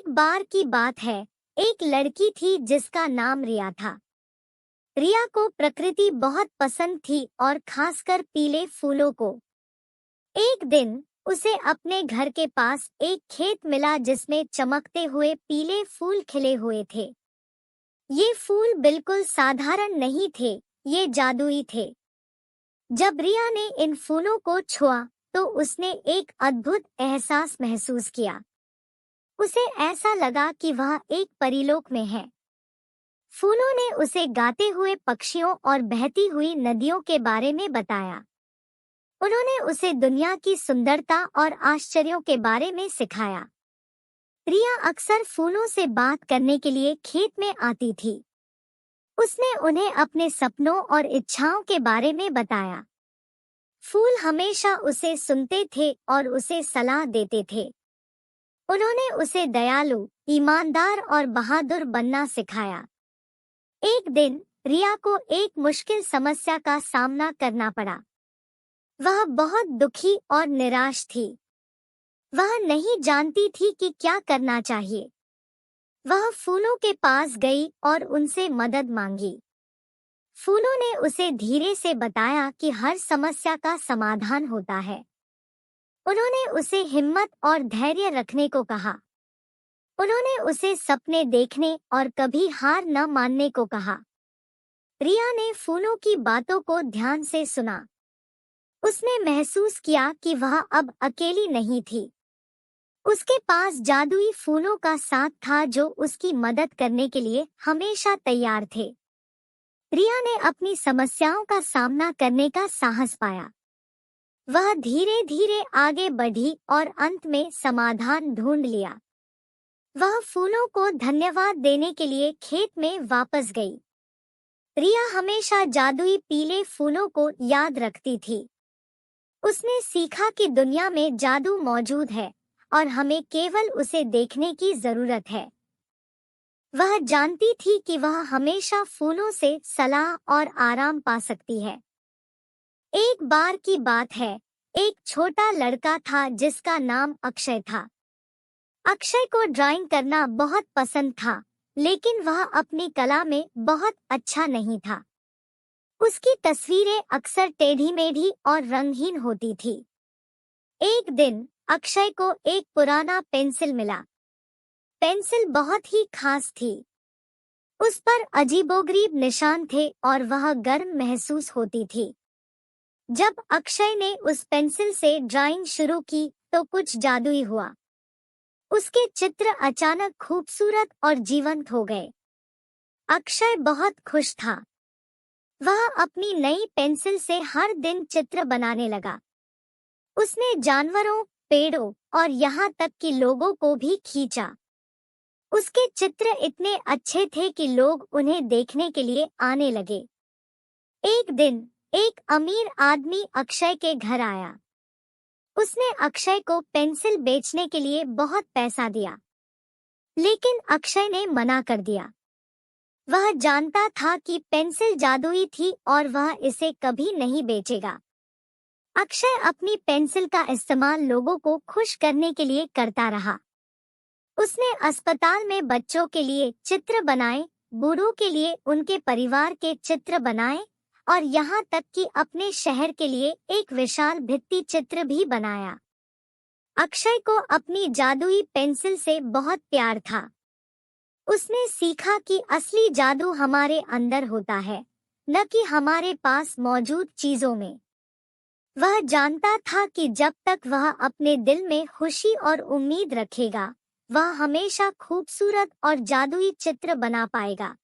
एक बार की बात है, एक लड़की थी जिसका नाम रिया था। रिया को प्रकृति बहुत पसंद थी और खासकर पीले फूलों को। एक दिन उसे अपने घर के पास एक खेत मिला जिसमें चमकते हुए पीले फूल खिले हुए थे। ये फूल बिल्कुल साधारण नहीं थे, ये जादुई थे। जब रिया ने इन फूलों को छुआ तो उसने एक अद्भुत एहसास महसूस किया। उसे ऐसा लगा कि वह एक परीलोक में है। फूलों ने उसे गाते हुए पक्षियों और बहती हुई नदियों के बारे में बताया। उन्होंने उसे दुनिया की सुंदरता और आश्चर्यों के बारे में सिखाया। रिया अक्सर फूलों से बात करने के लिए खेत में आती थी। उसने उन्हें अपने सपनों और इच्छाओं के बारे में बताया। फूल हमेशा उसे सुनते थे और उसे सलाह देते थे। उन्होंने उसे दयालु, ईमानदार और बहादुर बनना सिखाया। एक दिन रिया को एक मुश्किल समस्या का सामना करना पड़ा। वह बहुत दुखी और निराश थी। वह नहीं जानती थी कि क्या करना चाहिए। वह फूलों के पास गई और उनसे मदद मांगी। फूलों ने उसे धीरे से बताया कि हर समस्या का समाधान होता है। उन्होंने उसे हिम्मत और धैर्य रखने को कहा। उन्होंने उसे सपने देखने और कभी हार न मानने को कहा। रिया ने फूलों की बातों को ध्यान से सुना। उसने महसूस किया कि वह अब अकेली नहीं थी। उसके पास जादुई फूलों का साथ था जो उसकी मदद करने के लिए हमेशा तैयार थे। रिया ने अपनी समस्याओं का सामना करने का साहस पाया। वह धीरे धीरे आगे बढ़ी और अंत में समाधान ढूंढ लिया। वह फूलों को धन्यवाद देने के लिए खेत में वापस गई। रिया हमेशा जादुई पीले फूलों को याद रखती थी। उसने सीखा कि दुनिया में जादू मौजूद है और हमें केवल उसे देखने की जरूरत है। वह जानती थी कि वह हमेशा फूलों से सलाह और आराम पा सकती है। एक बार की बात है, एक छोटा लड़का था जिसका नाम अक्षय था। अक्षय को ड्राइंग करना बहुत पसंद था, लेकिन वह अपनी कला में बहुत अच्छा नहीं था। उसकी तस्वीरें अक्सर टेढ़ी-मेढ़ी और रंगहीन होती थी। एक दिन अक्षय को एक पुराना पेंसिल मिला। पेंसिल बहुत ही खास थी। उस पर अजीबोगरीब निशान थे और वह गर्म महसूस होती थी। जब अक्षय ने उस पेंसिल से ड्राइंग शुरू की तो कुछ जादुई हुआ। उसके चित्र अचानक खूबसूरत और जीवंत हो गए। अक्षय बहुत खुश था। वह अपनी नई पेंसिल से हर दिन चित्र बनाने लगा। उसने जानवरों, पेड़ों और यहाँ तक कि लोगों को भी खींचा। उसके चित्र इतने अच्छे थे कि लोग उन्हें देखने के लिए आने लगे। एक दिन एक अमीर आदमी अक्षय के घर आया। उसने अक्षय को पेंसिल बेचने के लिए बहुत पैसा दिया, लेकिन अक्षय ने मना कर दिया। वह जानता था कि पेंसिल जादुई थी और वह इसे कभी नहीं बेचेगा। अक्षय अपनी पेंसिल का इस्तेमाल लोगों को खुश करने के लिए करता रहा। उसने अस्पताल में बच्चों के लिए चित्र बनाए, बूढ़ों के लिए उनके परिवार के चित्र बनाए और यहाँ तक कि अपने शहर के लिए एक विशाल भित्ति चित्र भी बनाया। अक्षय को अपनी जादुई पेंसिल से बहुत प्यार था। उसने सीखा कि असली जादू हमारे अंदर होता है, न कि हमारे पास मौजूद चीजों में। वह जानता था कि जब तक वह अपने दिल में खुशी और उम्मीद रखेगा, वह हमेशा खूबसूरत और जादुई चित्र बना पाएगा।